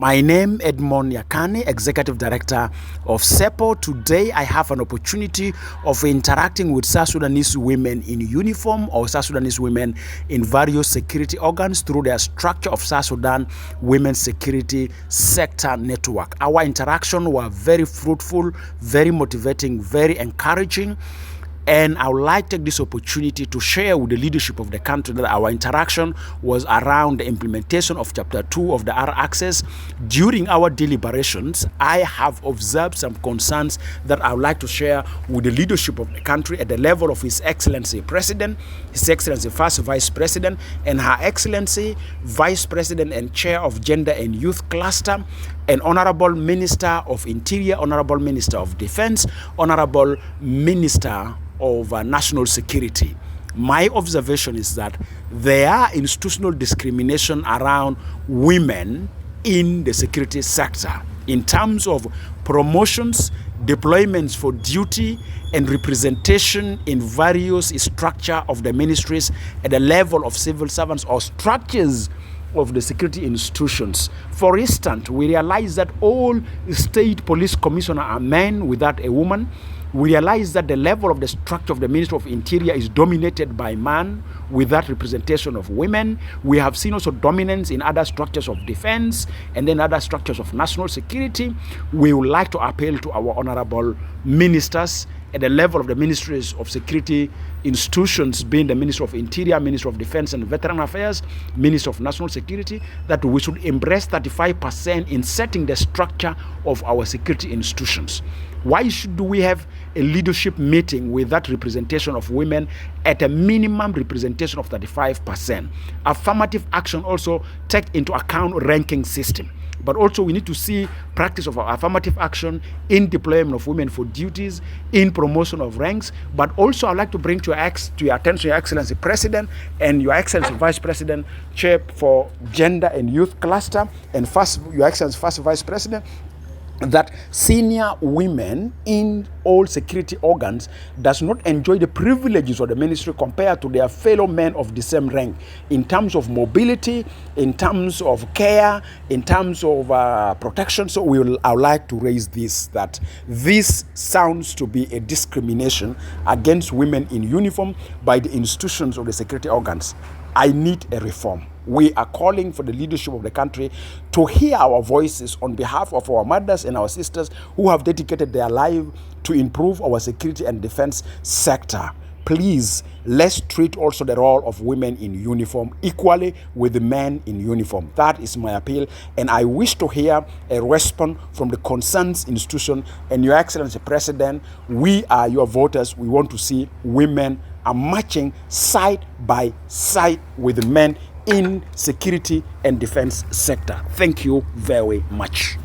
My name is Edmund Yakani, Executive Director of CEPO. Today, I have an opportunity of interacting with South Sudanese women in uniform or South Sudanese women in various security organs through their structure of South Sudan Women's Security Sector Network. Our interaction was very fruitful, very motivating, very encouraging. And I would like to take this opportunity to share with the leadership of the country that our interaction was around the implementation of Chapter 2 of the R-ARCSS. During our deliberations, I have observed some concerns that I would like to share with the leadership of the country at the level of His Excellency President, His Excellency First Vice President, and Her Excellency Vice President and Chair of Gender and Youth Cluster, and Honorable Minister of Interior, Honorable Minister of Defense, Honorable Minister of National Security. My observation is that there are institutional discrimination around women in the security sector in terms of promotions, deployments for duty, and representation in various structure of the ministries at the level of civil servants or structures of the security institutions. For instance, we realize that all state police commissioners are men without a woman. We realize that the level of the structure of the Ministry of Interior is dominated by men without representation of women. We have seen also dominance in other structures of defense and then other structures of national security. We would like to appeal to our honorable ministers at the level of the ministries of security institutions, being the Ministry of Interior, Ministry of Defense and Veteran Affairs, Ministry of National Security, that we should embrace 35% in setting the structure of our security institutions. Why should we have a leadership meeting with that representation of women at a minimum representation of 35%? Affirmative action also take into account ranking system. But also we need to see practice of affirmative action in deployment of women for duties, in promotion of ranks. But also I'd like to bring to your attention, Your Excellency President and Your Excellency Vice President, Chair for Gender and Youth Cluster, and Your Excellency First Vice President, that senior women in all security organs does not enjoy the privileges of the ministry compared to their fellow men of the same rank in terms of mobility, in terms of care, in terms of protection. So I would like to raise this, that this sounds to be a discrimination against women in uniform by the institutions of the security organs. I need a reform. We are calling for the leadership of the country to hear our voices on behalf of our mothers and our sisters who have dedicated their life to improve our security and defense sector. Please, let's treat also the role of women in uniform equally with the men in uniform. That is my appeal, and I wish to hear a response from the concerned institution. And Your Excellency President, we are your voters. We want to see women are marching side by side with the men in security and defense sector. Thank you very much.